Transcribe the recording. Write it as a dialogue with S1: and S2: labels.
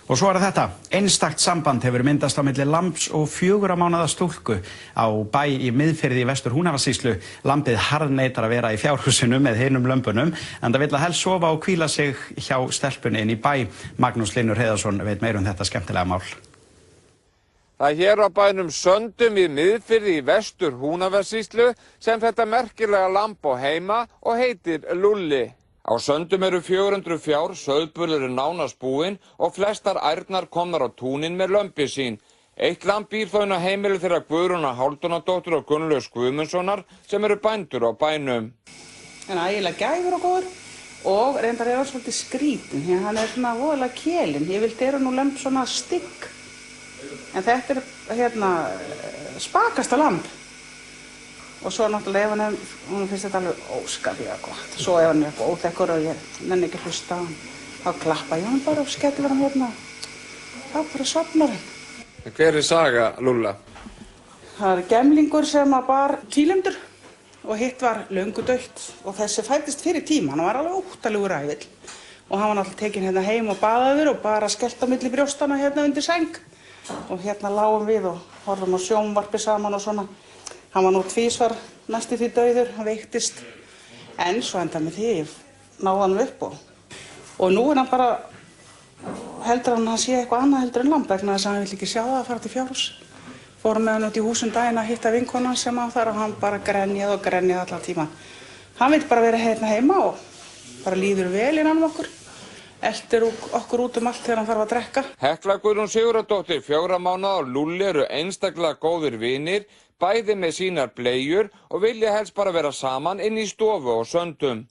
S1: Og svo þetta. Einstakt samband hefur myndast á milli lambs og 4 mánaða stúlku á bæ í Miðfirði í Vestur-Húnavatnssýslu. Lambið harðneitar að vera í fjárhúsinu með hinum lömbunum, en það vill að helst sofa og hvíla sig hjá stelpunni inn í bæ. Magnús Hlynur Heiðarsson veit meira þetta skemmtilega mál.
S2: Það hér á bænum Söndum í Miðfirði í Vestur-Húnavatnssýslu sem þetta merkilega lamb á heima og heitir Lúlli. Á Söndum eru 400 fjár, sauðburður er nánast búinn og flestar ærnar komnar á túnin með lömbi sín. Eitt lamb býr þó inn á heimili þeirra Guðrúnar Hálfdánardóttur og Gunnlaugs Guðmundssonar sem eru bændur á bænum.
S3: Hann er ægilega gæfur og góður og reyndar er hann svolítið skrítinn, því hann er svona voðalega kélinn. Ég vildi nú lömb svona stygg, en þetta er spakasta lamb. Og svo náttúrulega ef hún finnst þetta alveg óskaplega gott. Svo ef hann er eitthvað óþekkur og ég nenni ekki að hlusta á hann, þá klappa ég hann bara og skellir hann þá bara sofnar hann.
S2: Hver er saga Lúlla?
S3: Það er gemlingur sem bar tvílembdur og hitt var löngu dautt og þessi fæddist fyrir tíma, hann var alveg óttalegur ræfill. Og hann var náttúrulega tekinn heim og baðaður og bara skellt á milli brjóstana undir sæng. Og lágum við og horfum á sjónvarpi saman og svona. Hann var nú tvísvar næstum því dauður, hann veiktist. En svo endaði með því, náði hann upp og nú er hann bara, heldur hann sé eitthvað annað heldur en lamb vegna þess að hann vill ekki sjá það að fara til fjárhúss. Fórum með hann út í húsum daginn að hitta vinkonan sem á þar og hann bara grenjaði allan tímann. Hann vill bara vera heima og bara líður vel innan okkur. Eltir okkur út allt þegar hann þarf að drekka.
S2: Hekla Guðrún Sigurðardóttir, 4 mánaða og Lúlli eru einstaklega góðir vinir, bæði með sínar bleiur og vilja helst bara vera saman inn í stofu á Söndum.